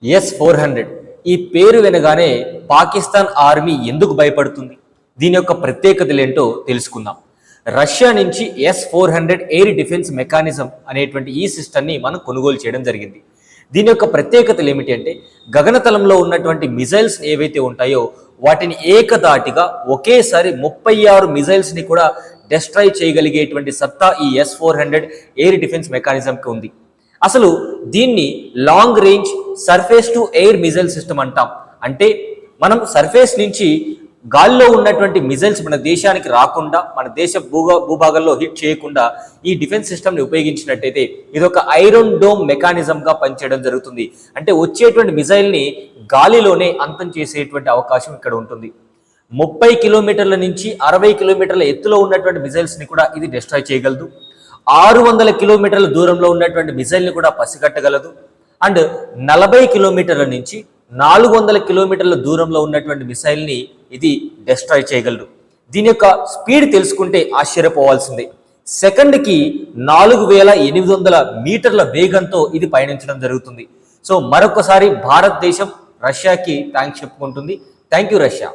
S-400 ఈ పేరు వినగానే పాకిస్తాన్ ఆర్మీ ఎందుకు భయపడుతుంది? దీని యొక్క ప్రత్యేకతలు ఏంటో తెలుసుకుందాం. రష్యా నుంచి S-400 ఎయిర్ డిఫెన్స్ మెకానిజం అనేటువంటి ఈ సిస్టమ్ని మనం కొనుగోలు చేయడం జరిగింది. దీని యొక్క ప్రత్యేకతలు ఏమిటి అంటే, గగనతలంలో ఉన్నటువంటి మిజైల్స్ ఏవైతే ఉంటాయో వాటిని ఏకదాటిగా ఒకేసారి 36 మిజైల్స్ని కూడా డెస్ట్రాయ్ చేయగలిగేటువంటి సత్తా ఈ S-400 ఎయిర్ డిఫెన్స్ మెకానిజంకి ఉంది. అసలు దీన్ని long range surface to air missile system అంటాం. అంటే మనం సర్ఫేస్ నుంచి గాల్లో ఉన్నటువంటి మిజైల్స్ మన దేశానికి రాకుండా, మన దేశ భూభాగంలో హిట్ చేయకుండా ఈ డిఫెన్స్ సిస్టమ్ని ఉపయోగించినట్టయితే ఇది ఒక ఐరన్ డోమ్ మెకానిజంగా పనిచేయడం జరుగుతుంది. అంటే వచ్చేటువంటి మిజైల్ని గాలిలోనే అంతం చేసేటువంటి అవకాశం ఇక్కడ ఉంటుంది. 30 కిలోమీటర్ల నుంచి 60 కిలోమీటర్ల ఎత్తులో ఉన్నటువంటి మిజైల్స్ని కూడా ఇది డిస్ట్రాయ్ చేయగలదు. 600 కిలోమీటర్ల దూరంలో ఉన్నటువంటి మిజైల్ని కూడా పసిగట్టగలదు. అండ్ 40 కిలోమీటర్ల నుంచి 400 కిలోమీటర్ల దూరంలో ఉన్నటువంటి మిసైల్ని ఇది డిస్ట్రాయ్ చేయగలదు. దీని యొక్క స్పీడ్ తెలుసుకుంటే ఆశ్చర్యపోవాల్సిందే. సెకండ్కి 4800 మీటర్ల వేగంతో ఇది పయనించడం జరుగుతుంది. సో మరొకసారి భారతదేశం రష్యాకి థ్యాంక్స్ చెప్పుకుంటుంది. Thank you Russia.